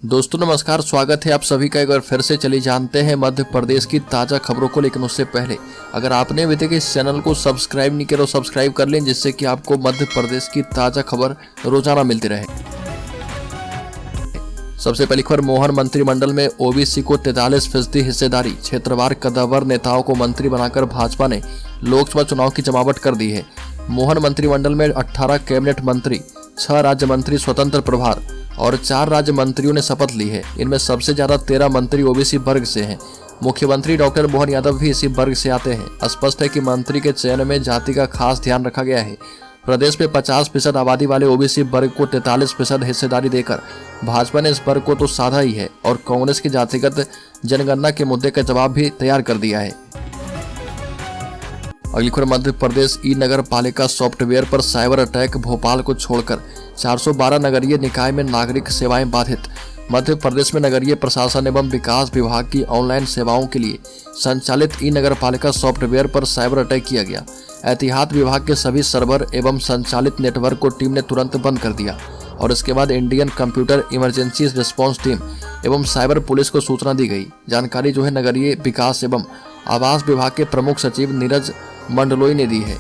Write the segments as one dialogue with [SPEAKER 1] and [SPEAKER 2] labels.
[SPEAKER 1] दोस्तों नमस्कार, स्वागत है आप सभी का। एक बार फिर से चलिए जानते हैं मध्य प्रदेश की ताज़ा खबरों को। लेकिन उससे पहले अगर आपने अभी तक इस चैनल को सब्सक्राइब नहीं किया तो सब्सक्राइब कर लें, जिससे कि आपको मध्य प्रदेश की ताज़ा खबर रोजाना मिलती रहे। सबसे पहली खबर, मोहन मंत्रिमंडल में ओबीसी को 43% हिस्सेदारी। क्षेत्रवार कद्दावर नेताओं को मंत्री बनाकर भाजपा ने लोकसभा चुनाव की जमावट कर दी है। मोहन मंत्रिमंडल में 18 कैबिनेट मंत्री, 6 राज्य मंत्री स्वतंत्र प्रभार और 4 राज्य मंत्रियों ने शपथ ली है। इनमें सबसे ज्यादा 13 मंत्री ओबीसी वर्ग से हैं। मुख्यमंत्री डॉक्टर मोहन यादव भी इसी वर्ग से आते हैं। स्पष्ट है कि मंत्री के चयन में जाति का खास ध्यान रखा गया है। प्रदेश में 50% आबादी वाले ओबीसी वर्ग को 43% हिस्सेदारी देकर भाजपा ने इस वर्ग को तो साधा ही है और कांग्रेस की जातिगत जनगणना के मुद्दे का जवाब भी तैयार कर दिया है। अगली खबर, मध्य प्रदेश ई नगर पालिका सॉफ्टवेयर पर साइबर अटैक। भोपाल को छोड़कर 412 नगरीय निकाय में नागरिक सेवाएं बाधित। मध्य प्रदेश में नगरीय प्रशासन एवं विकास विभाग की ऑनलाइन सेवाओं के लिए संचालित ई नगर पालिका सॉफ्टवेयर पर साइबर अटैक किया गया। एहतियात विभाग के सभी सर्वर एवं संचालित नेटवर्क को टीम ने तुरंत बंद कर दिया और इसके बाद Indian computer emergency response team एवं साइबर पुलिस को सूचना दी गई। जानकारी जो है नगरीय विकास एवं आवास विभाग के प्रमुख सचिव नीरज मंडलोई ने दी है।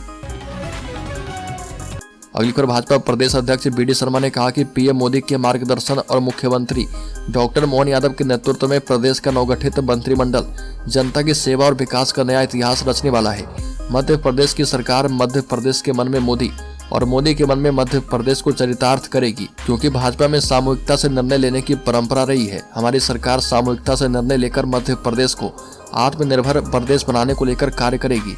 [SPEAKER 1] अगली खबर, भाजपा प्रदेश अध्यक्ष बीडी शर्मा ने कहा कि पीएम मोदी के मार्गदर्शन और मुख्यमंत्री डॉक्टर मोहन यादव के नेतृत्व में प्रदेश का नवगठित मंत्रिमंडल जनता की सेवा और विकास का नया इतिहास रचने वाला है। मध्य प्रदेश की सरकार मध्य प्रदेश के मन में मोदी और मोदी के मन में मध्य प्रदेश को चरितार्थ करेगी, क्योंकि भाजपा में सामूहिकता से निर्णय लेने की परंपरा रही है। हमारी सरकार सामूहिकता से निर्णय लेकर मध्य प्रदेश को आत्मनिर्भर प्रदेश बनाने को लेकर कार्य करेगी।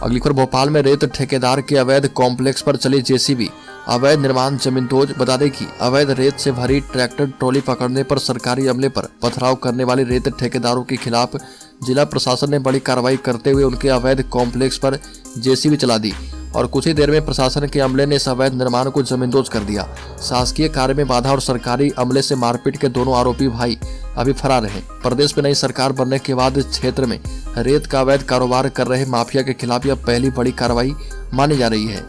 [SPEAKER 1] अगली खबर, भोपाल में रेत ठेकेदार के अवैध कॉम्प्लेक्स पर चली जेसीबी, अवैध निर्माण जमींदोज। बता दें कि अवैध रेत से भरी ट्रैक्टर ट्रॉली पकड़ने पर सरकारी अमले पर पथराव करने वाले रेत ठेकेदारों के खिलाफ जिला प्रशासन ने बड़ी कार्रवाई करते हुए उनके अवैध कॉम्प्लेक्स पर जेसीबी चला दी और कुछ ही देर में प्रशासन के अमले ने इस अवैध निर्माण को जमींदोज कर दिया। शासकीय कार्य में बाधा और सरकारी अमले से मारपीट के दोनों आरोपी भाई अभी फरार हैं। प्रदेश में नई सरकार बनने के बाद क्षेत्र में रेत का अवैध कारोबार कर रहे माफिया के खिलाफ यह पहली बड़ी कार्रवाई मानी जा रही है।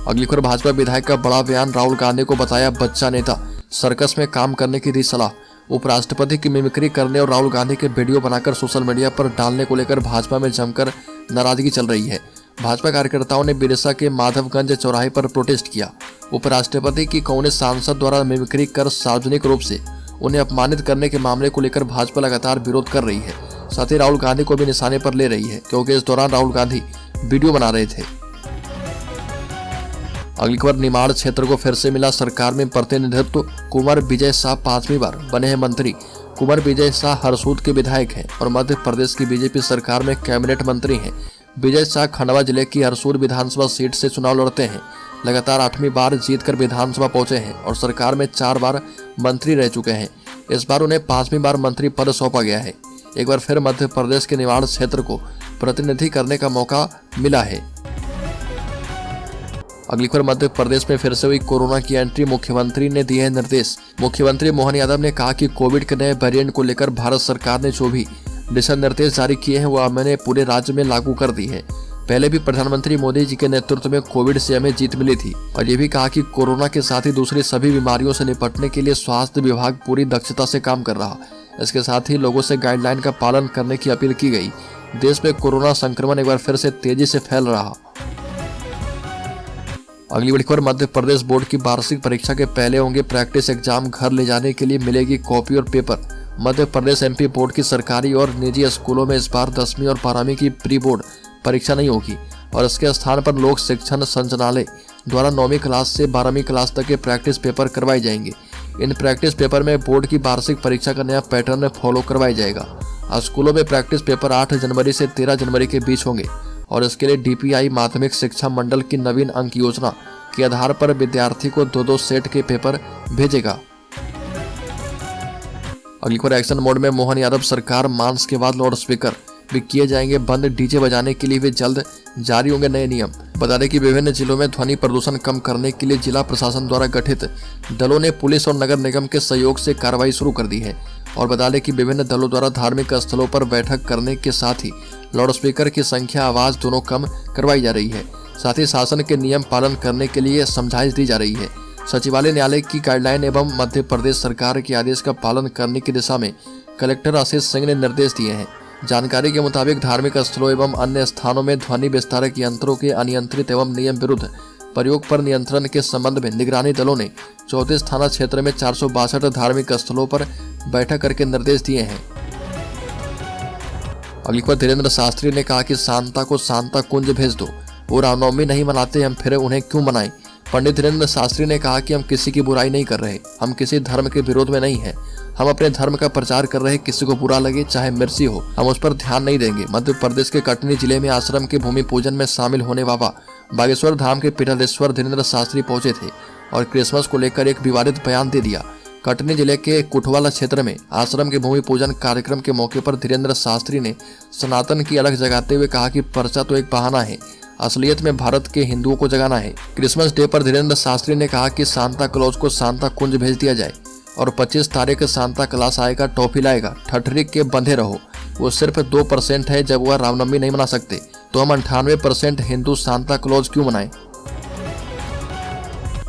[SPEAKER 1] अगली खबर, भाजपा विधायक का बड़ा बयान। राहुल गांधी को बताया बच्चा नेता, सर्कस में काम करने की दी सलाह। उपराष्ट्रपति की मिमिक्री करने और राहुल गांधी के वीडियो बनाकर सोशल मीडिया पर डालने को लेकर भाजपा में जमकर नाराजगी चल रही है। भाजपा कार्यकर्ताओं ने बिरसा के माधवगंज चौराहे पर प्रोटेस्ट किया। उपराष्ट्रपति की कांग्रेस सांसद द्वारा मिमिक्री कर सार्वजनिक रूप से उन्हें अपमानित करने के मामले को लेकर भाजपा लगातार विरोध कर रही है। साथ ही राहुल गांधी को भी निशाने पर ले रही है, क्योंकि इस दौरान राहुल गांधी वीडियो बना रहे थे। अगली खबर, निमाड़ क्षेत्र को फिर से मिला सरकार में प्रतिनिधित्व। कुंवर विजय शाह 5वीं बार बने हैं मंत्री। कुंवर विजय शाह हरसूद के विधायक हैं और मध्य प्रदेश की बीजेपी सरकार में कैबिनेट मंत्री हैं। विजय शाह खंडवा जिले की हरसूद विधानसभा सीट से चुनाव लड़ते हैं। लगातार 8वीं बार जीतकर विधानसभा पहुंचे हैं और सरकार में 4 बार मंत्री रह चुके हैं। इस बार उन्हें 5वीं बार मंत्री पद सौंपा गया है। एक बार फिर मध्य प्रदेश के निमाड़ क्षेत्र को प्रतिनिधि करने का मौका मिला है। अगली खबर, मध्य प्रदेश में फिर से हुई कोरोना की एंट्री। मुख्यमंत्री ने दिए निर्देश। मुख्यमंत्री मोहन यादव ने कहा कि कोविड के नए वेरिएंट को लेकर भारत सरकार ने जो भी दिशा निर्देश जारी किए हैं वह मैंने पूरे राज्य में लागू कर दी है। पहले भी प्रधानमंत्री मोदी जी के नेतृत्व में कोविड से हमें जीत मिली थी और ये भी कहा कि कोरोना के साथ ही दूसरी सभी बीमारियों से निपटने के लिए स्वास्थ्य विभाग पूरी दक्षता से काम कर रहा। इसके साथ ही लोगों से गाइडलाइन का पालन करने की अपील की गई। देश में कोरोना संक्रमण एक बार फिर से तेजी से फैल रहा। अगली बड़ी खबर, मध्य प्रदेश बोर्ड की वार्षिक परीक्षा के पहले होंगे प्रैक्टिस एग्जाम। घर ले जाने के लिए मिलेगी कॉपी और paper. Madhya Pradesh MP board की सरकारी और निजी स्कूलों में इस बार 10वीं और 12वीं की प्री बोर्ड परीक्षा नहीं होगी और इसके स्थान पर लोक शिक्षण संचालनालय द्वारा 9वीं क्लास से 12वीं क्लास तक के प्रैक्टिस पेपर करवाए जाएंगे। इन प्रैक्टिस पेपर में बोर्ड की वार्षिक परीक्षा का नया पैटर्न फॉलो करवाया जाएगा। स्कूलों में प्रैक्टिस पेपर 8 जनवरी से 13 जनवरी के बीच होंगे और इसके लिए डीपीआई माध्यमिक शिक्षा मंडल की नवीन अंक योजना के आधार पर विद्यार्थी को 2-2 सेट के पेपर भेजेगा। अगली खबर, एक्शन मोड में मोहन यादव सरकार। मांस के बाद लाउड स्पीकर भी किए जाएंगे बंद। डीजे बजाने के लिए भी जल्द जारी होंगे नए नियम। बता दें कि विभिन्न जिलों में ध्वनि प्रदूषण कम करने के लिए जिला प्रशासन द्वारा गठित दलों ने पुलिस और नगर निगम के सहयोग से कार्रवाई शुरू कर दी है। और बता दें कि विभिन्न दलों द्वारा धार्मिक स्थलों पर बैठक करने के साथ ही लाउड स्पीकर की संख्या, आवाज दोनों कम करवाई जा रही है। साथ ही शासन के नियम पालन करने के लिए समझाइश दी जा रही है। सचिवालय न्यायालय की गाइडलाइन एवं मध्य प्रदेश सरकार के आदेश का पालन करने की दिशा में कलेक्टर आशीष सिंह ने निर्देश दिए हैं। जानकारी के मुताबिक धार्मिक स्थलों एवं अन्य स्थानों में ध्वनि विस्तारक यंत्रों के अनियंत्रित एवं नियम विरुद्ध प्रयोग पर नियंत्रण के संबंध में निगरानी दलों ने 34 थाना क्षेत्र में 462 धार्मिक स्थलों पर बैठक करके निर्देश दिए हैं। अगली खबर, धीरेन्द्र शास्त्री ने कहा कि सांता को सांता कुंज भेज दो, वो रामनवमी नहीं मनाते, हम फिर उन्हें क्यों मनाएं। पंडित धीरेन्द्र शास्त्री ने कहा कि हम किसी की बुराई नहीं कर रहे, हम किसी धर्म के विरोध में नहीं हैं, हम अपने धर्म का प्रचार कर रहे, किसी को बुरा लगे चाहे मिर्ची हो, हम उस पर ध्यान नहीं देंगे। मध्य प्रदेश के कटनी जिले में आश्रम के भूमि पूजन में शामिल होने बाबा बागेश्वर धाम के पीठाधीश्वर धीरेन्द्र शास्त्री पहुंचे थे और क्रिसमस को लेकर एक विवादित बयान दे दिया। कटनी जिले के कुठवाला क्षेत्र में आश्रम के भूमि पूजन कार्यक्रम के मौके पर धीरेन्द्र शास्त्री ने सनातन की अलग जगाते हुए कहा कि पर्चा तो एक बहाना है, असलियत में भारत के हिंदुओं को जगाना है। क्रिसमस डे पर धीरेन्द्र शास्त्री ने कहा कि सांता क्लॉज को सांता कुंज भेज दिया जाए और 25 तारीख सांता क्लॉज आएगा, टॉफी लाएगा, ठठरी के बंधे रहो। वो सिर्फ 2% है, जब वह रामनवमी नहीं मना सकते तो हम 98% हिंदू सांता क्लॉज क्यों मनाएं।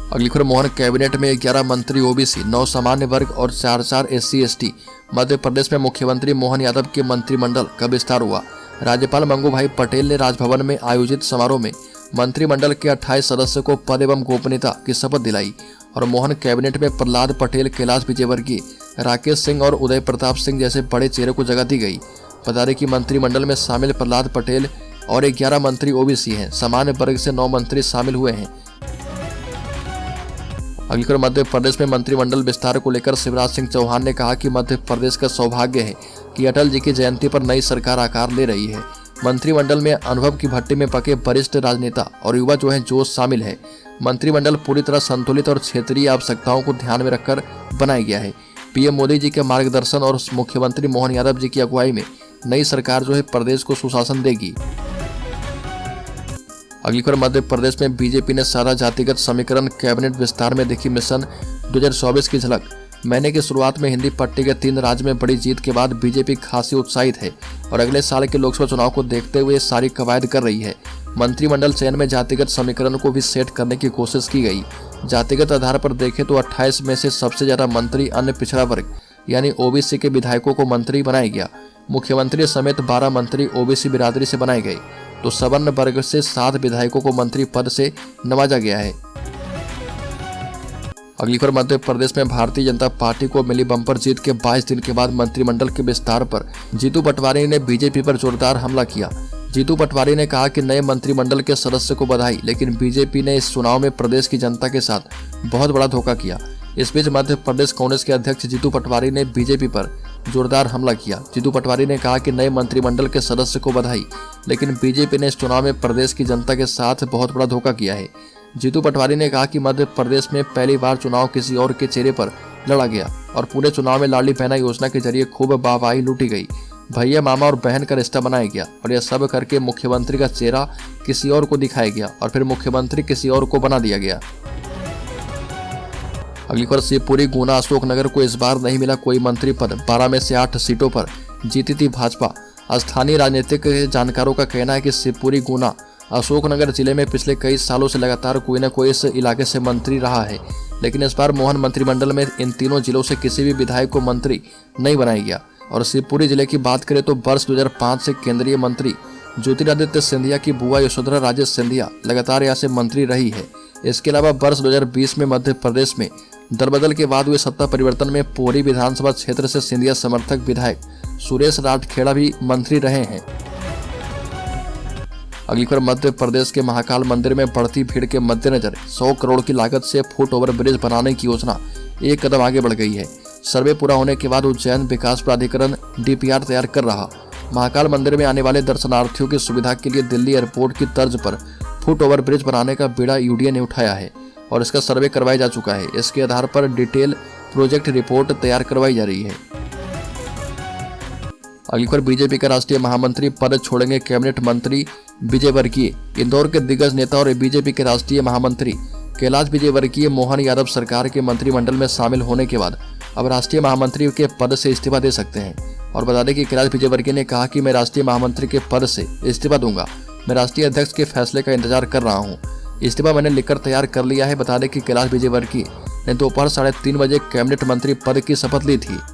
[SPEAKER 1] अगली खबर, मोहन कैबिनेट में 11 मंत्री ओबीसी, 9 सामान्य वर्ग और 4 SC ST। मध्य प्रदेश में मुख्यमंत्री मोहन यादव के मंत्रिमंडल का विस्तार हुआ। राज्यपाल मंगूभाई पटेल ने राजभवन में आयोजित समारोह में मंत्रिमंडल के 28 सदस्यों को पद एवं गोपनीयता की शपथ दिलाई और मोहन कैबिनेट में प्रहलाद पटेल, कैलाश विजयवर्गीय, राकेश सिंह और उदय प्रताप सिंह जैसे बड़े चेहरे को जगह दी गई। बता दें कि मंत्रिमंडल में शामिल प्रहलाद पटेल और 11 मंत्री ओबीसी हैं। सामान्य वर्ग से 9 मंत्री शामिल हुए हैं। अगली खबर, मध्य प्रदेश में मंत्रिमंडल विस्तार को लेकर शिवराज सिंह चौहान ने कहा कि मध्य प्रदेश का सौभाग्य है कि अटल जी की जयंती पर नई सरकार आकार ले रही है। मंत्रिमंडल में अनुभव की भट्टी में पके वरिष्ठ राजनेता और युवा जो हैं जोश शामिल है। मंत्रिमंडल पूरी तरह संतुलित और क्षेत्रीय आवश्यकताओं को ध्यान में रखकर बनाया गया है। पीएम मोदी जी के मार्गदर्शन और मुख्यमंत्री मोहन यादव जी की अगुवाई में नई सरकार जो है प्रदेश को सुशासन देगी। अगली खबर, मध्य प्रदेश में बीजेपी ने सारा जातिगत समीकरण कैबिनेट विस्तार में देखी मिशन 2024 की झलक। महीने की शुरुआत में हिंदी पट्टी के 3 राज्य में बड़ी जीत के बाद बीजेपी खासी उत्साहित है और अगले साल के लोकसभा चुनाव को देखते हुए सारी कवायद कर रही है। मंत्रिमंडल चयन में जातिगत समीकरण को भी सेट करने की कोशिश की गई। जातिगत आधार पर देखें तो 28 में से सबसे ज्यादा मंत्री अन्य पिछड़ा वर्ग यानी ओबीसी के विधायकों को मंत्री बनाया गया। मुख्यमंत्री समेत 12 मंत्री ओबीसी बिरादरी से बनाए गए तो सवर्ण वर्ग से 7 विधायकों को मंत्री पद से नवाजा गया है। अगली खबर, मध्य प्रदेश में भारतीय जनता पार्टी को मिली बम्पर जीत के 22 दिन के बाद मंत्रिमंडल के विस्तार पर जीतू पटवारी ने बीजेपी पर जोरदार हमला किया। जीतू पटवारी ने कहा कि नए मंत्रिमंडल के सदस्य को बधाई, लेकिन बीजेपी ने इस चुनाव में प्रदेश की जनता के साथ बहुत बड़ा धोखा किया। इस बीच मध्य प्रदेश कांग्रेस के अध्यक्ष जीतू पटवारी ने बीजेपी पर जोरदार हमला किया। जीतू पटवारी ने कहा कि नए मंत्रिमंडल के सदस्य को बधाई, लेकिन बीजेपी ने इस चुनाव में प्रदेश की जनता के साथ बहुत बड़ा धोखा किया है। जीतू पटवारी ने कहा कि मध्य प्रदेश में पहली बार चुनाव किसी और के चेहरे पर लड़ा गया और पूरे चुनाव में लाडली बहना योजना के जरिए खूब वाहवाही लूटी गई। भैया, मामा और बहन का रिश्ता बनाया गया और यह सब करके मुख्यमंत्री का चेहरा किसी और को दिखाया गया और फिर मुख्यमंत्री किसी और को बना दिया गया। अगली खबर, शिवपुरी, गुना, अशोकनगर को इस बार नहीं मिला कोई मंत्री पद। 12 में से 8 सीटों पर जीती थी भाजपा। स्थानीय राजनीतिक जानकारों का कहना है कि शिवपुरी, गुना, अशोकनगर जिले में पिछले कई सालों से लगातार कोई न कोई इस इलाके से मंत्री रहा है, लेकिन इस बार मोहन मंत्रिमंडल में इन तीनों जिलों से किसी भी विधायक को मंत्री नहीं बनाया गया। और शिवपुरी जिले की बात करें तो वर्ष 2005 से केंद्रीय मंत्री ज्योतिरादित्य सिंधिया की बुआ यशोधरा राजे सिंधिया लगातार यहाँ से मंत्री रही है। इसके अलावा वर्ष 2020 में मध्य प्रदेश में दलबदल के बाद हुए सत्ता परिवर्तन में पोरी विधानसभा क्षेत्र से सिंधिया समर्थक विधायक सुरेश राठखेड़ा भी मंत्री रहे हैं। अगली खबर, मध्य प्रदेश के महाकाल मंदिर में बढ़ती भीड़ के मद्देनजर 100 करोड़ की लागत से फुट ओवर ब्रिज बनाने की योजना एक कदम आगे बढ़ गई है। सर्वे पूरा होने के बाद उज्जैन विकास प्राधिकरण DPR तैयार कर रहा। महाकाल मंदिर में आने वाले दर्शनार्थियों की सुविधा के लिए दिल्ली एयरपोर्ट की तर्ज पर फुट ओवर ब्रिज बनाने का बीड़ा UDA ने उठाया है और इसका सर्वे करवाया जा चुका है। इसके आधार पर डिटेल प्रोजेक्ट रिपोर्ट तैयार करवाई जा रही है। अगली खबर, बीजेपी का राष्ट्रीय महामंत्री पद छोड़ेंगे कैबिनेट मंत्री विजयवर्गीय। इंदौर के दिग्गज नेता और बीजेपी के राष्ट्रीय महामंत्री कैलाश विजयवर्गीय मोहन यादव सरकार के मंत्रिमंडल में शामिल होने के बाद अब राष्ट्रीय महामंत्री के पद से इस्तीफा दे सकते हैं। और बता दें कि कैलाश विजयवर्गीय ने कहा कि मैं राष्ट्रीय महामंत्री के पद से इस्तीफा दूंगा, मैं राष्ट्रीय अध्यक्ष के फैसले का इंतजार कर रहा हूं। इस्तीफा मैंने लिखकर तैयार कर लिया है। बता दें कि कैलाश विजयवर्गीय ने दोपहर 3:30 बजे कैबिनेट मंत्री पद की शपथ ली थी।